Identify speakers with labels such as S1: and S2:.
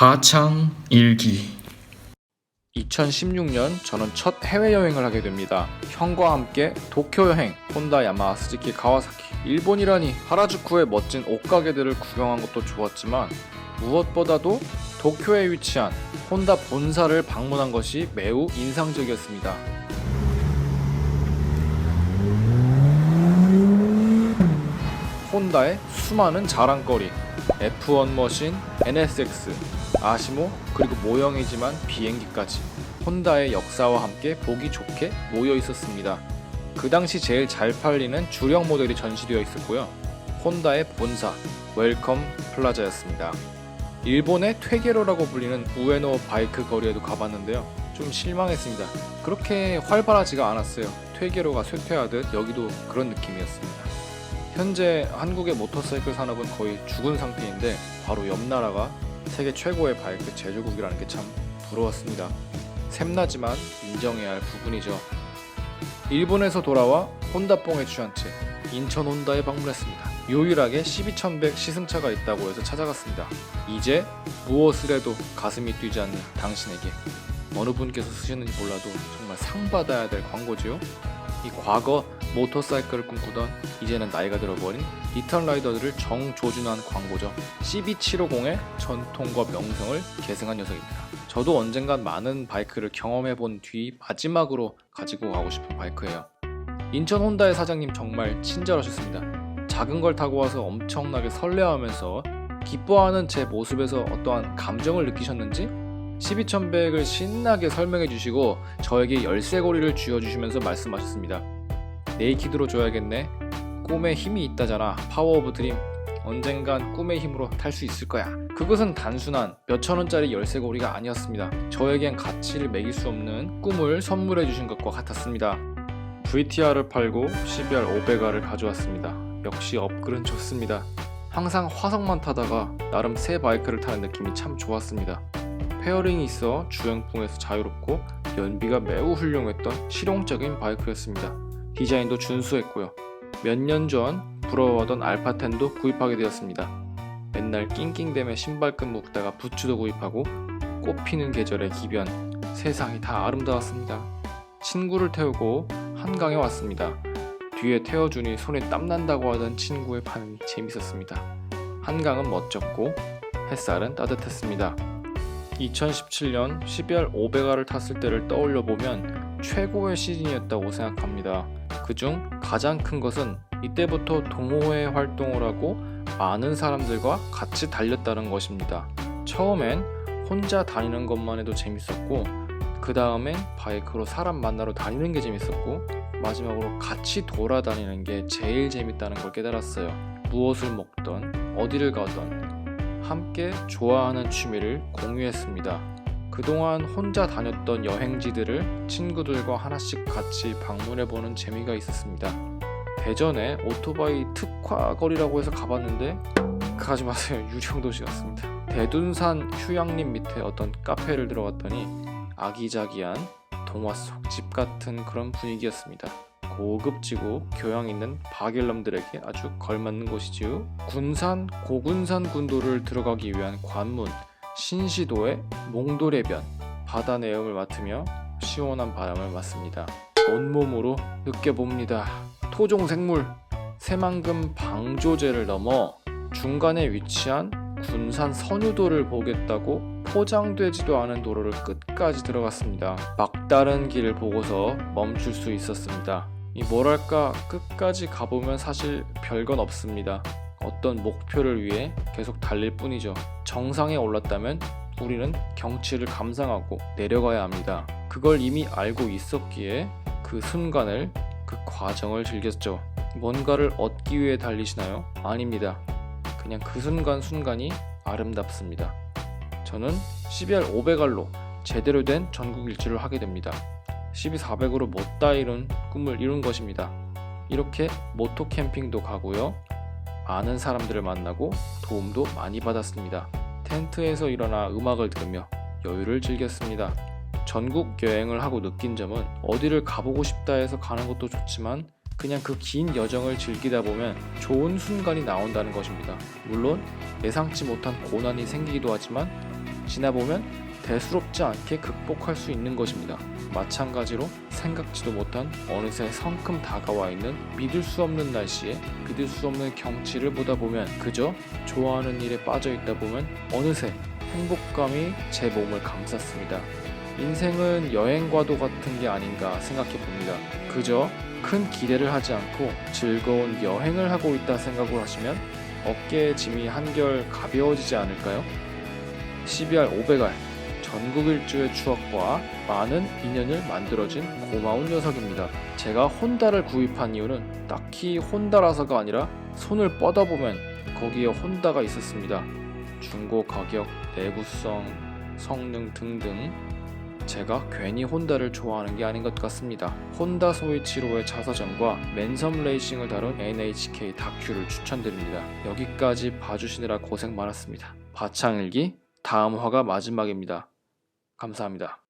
S1: 가창 일기.
S2: 2016년 저는 첫 해외여행을 하게 됩니다. 형과 함께 도쿄 여행, 혼다, 야마하, 스즈키, 가와사키. 일본이라니 하라주쿠의 멋진 옷가게들을 구경한 것도 좋았지만 무엇보다도 도쿄에 위치한 혼다 본사를 방문한 것이 매우 인상적이었습니다. 혼다의 수많은 자랑거리, F1 머신, NSX, 아시모, 그리고 모형이지만 비행기까지 혼다의 역사와 함께 보기 좋게 모여 있었습니다. 그 당시 제일 잘 팔리는 주력 모델이 전시되어 있었고요. 혼다의 본사, 웰컴 플라자였습니다. 일본의 퇴계로라고 불리는 우에노 바이크 거리에도 가봤는데요. 좀 실망했습니다. 그렇게 활발하지가 않았어요. 퇴계로가 쇠퇴하듯 여기도 그런 느낌이었습니다. 현재 한국의 모터사이클 산업은 거의 죽은 상태인데 바로 옆 나라가 세계 최고의 바이크 제조국이라는 게 참 부러웠습니다. 샘나지만 인정해야 할 부분이죠. 일본에서 돌아와 혼다뽕에 취한 채 인천 혼다에 방문했습니다. 유일하게 12100 시승차가 있다고 해서 찾아갔습니다. 이제 무엇을 해도 가슴이 뛰지 않는 당신에게, 어느 분께서 쓰시는지 몰라도 정말 상 받아야 될 광고지요. 이 과거 모터사이클을 꿈꾸던 이제는 나이가 들어버린 리턴 라이더들을 정조준한 광고죠. CB750의 전통과 명성을 계승한 녀석입니다. 저도 언젠간 많은 바이크를 경험해본 뒤 마지막으로 가지고 가고 싶은 바이크예요. 인천 혼다의 사장님 정말 친절하셨습니다. 작은 걸 타고 와서 엄청나게 설레하면서 기뻐하는 제 모습에서 어떠한 감정을 느끼셨는지 12100을 신나게 설명해 주시고 저에게 열쇠고리를 쥐어주시면서 말씀하셨습니다. 네이키드로 줘야겠네. 꿈에 힘이 있다잖아. 파워 오브 드림. 언젠간 꿈의 힘으로 탈 수 있을 거야. 그것은 단순한 몇천원짜리 열쇠고리가 아니었습니다. 저에겐 가치를 매길 수 없는 꿈을 선물해 주신 것과 같았습니다. VTR을 팔고 CBR 500R을 가져왔습니다. 역시 업글은 좋습니다. 항상 화석만 타다가 나름 새 바이크를 타는 느낌이 참 좋았습니다. 페어링이 있어 주행풍에서 자유롭고 연비가 매우 훌륭했던 실용적인 바이크였습니다. 디자인도 준수했고요. 몇 년 전 부러워하던 알파10도 구입하게 되었습니다. 맨날 낑낑대며 신발끈 묶다가 부츠도 구입하고 꽃피는 계절의 기변, 세상이 다 아름다웠습니다. 친구를 태우고 한강에 왔습니다. 뒤에 태워주니 손에 땀난다고 하던 친구의 반응이 재밌었습니다. 한강은 멋졌고 햇살은 따뜻했습니다. 2017년 12월 500R을 탔을 때를 떠올려보면 최고의 시즌이었다고 생각합니다. 그중 가장 큰 것은 이때부터 동호회 활동을 하고 많은 사람들과 같이 달렸다는 것입니다. 처음엔 혼자 다니는 것만 해도 재밌었고, 그 다음엔 바이크로 사람 만나러 다니는 게 재밌었고, 마지막으로 같이 돌아다니는 게 제일 재밌다는 걸 깨달았어요. 무엇을 먹던 어디를 가던 함께 좋아하는 취미를 공유했습니다. 그동안 혼자 다녔던 여행지들을 친구들과 하나씩 같이 방문해보는 재미가 있었습니다. 대전에 오토바이 특화거리라고 해서 가봤는데 가지 마세요. 유령도시였습니다. 대둔산 휴양림 밑에 어떤 카페를 들어갔더니 아기자기한 동화 속 집 같은 그런 분위기였습니다. 고급지고 교양 있는 바길럼들에게 아주 걸맞는 곳이지요. 군산 고군산 군도를 들어가기 위한 관문, 신시도의 몽돌해변, 바다 내음을 맡으며 시원한 바람을 맞습니다. 온몸으로 느껴봅니다. 토종생물, 새만금 방조제를 넘어 중간에 위치한 군산 선유도를 보겠다고 포장되지도 않은 도로를 끝까지 들어갔습니다. 막다른 길을 보고서 멈출 수 있었습니다. 뭐랄까, 끝까지 가보면 사실 별건 없습니다. 어떤 목표를 위해 계속 달릴 뿐이죠. 정상에 올랐다면 우리는 경치를 감상하고 내려가야 합니다. 그걸 이미 알고 있었기에 그 순간을, 그 과정을 즐겼죠. 뭔가를 얻기 위해 달리시나요? 아닙니다. 그냥 그 순간순간이 아름답습니다. 저는 CBR 500R로 제대로 된 전국 일주를 하게 됩니다. CB400으로 못다 이룬 꿈을 이룬 것입니다. 이렇게 모토 캠핑도 가고요. 많은 사람들을 만나고 도움도 많이 받았습니다. 텐트에서 일어나 음악을 들으며 여유를 즐겼습니다. 전국 여행을 하고 느낀 점은 어디를 가보고 싶다 해서 가는 것도 좋지만 그냥 그 긴 여정을 즐기다 보면 좋은 순간이 나온다는 것입니다. 물론 예상치 못한 고난이 생기기도 하지만 지나보면 대수롭지 않게 극복할 수 있는 것입니다. 마찬가지로 생각지도 못한 어느새 성큼 다가와 있는 믿을 수 없는 날씨에 믿을 수 없는 경치를 보다 보면 그저 좋아하는 일에 빠져 있다 보면 어느새 행복감이 제 몸을 감쌌습니다. 인생은 여행과도 같은 게 아닌가 생각해 봅니다. 그저 큰 기대를 하지 않고 즐거운 여행을 하고 있다 생각을 하시면 어깨의 짐이 한결 가벼워지지 않을까요? CBR 500R 전국 일주의 추억과 많은 인연을 만들어진 고마운 녀석입니다. 제가 혼다를 구입한 이유는 딱히 혼다라서가 아니라 손을 뻗어보면 거기에 혼다가 있었습니다. 중고 가격, 내구성, 성능 등등 제가 괜히 혼다를 좋아하는 게 아닌 것 같습니다. 혼다 소이치로의 차사전과 맨섬 레이싱을 다룬 NHK 다큐를 추천드립니다. 여기까지 봐주시느라 고생 많았습니다. 바창일기 다음 화가 마지막입니다. 감사합니다.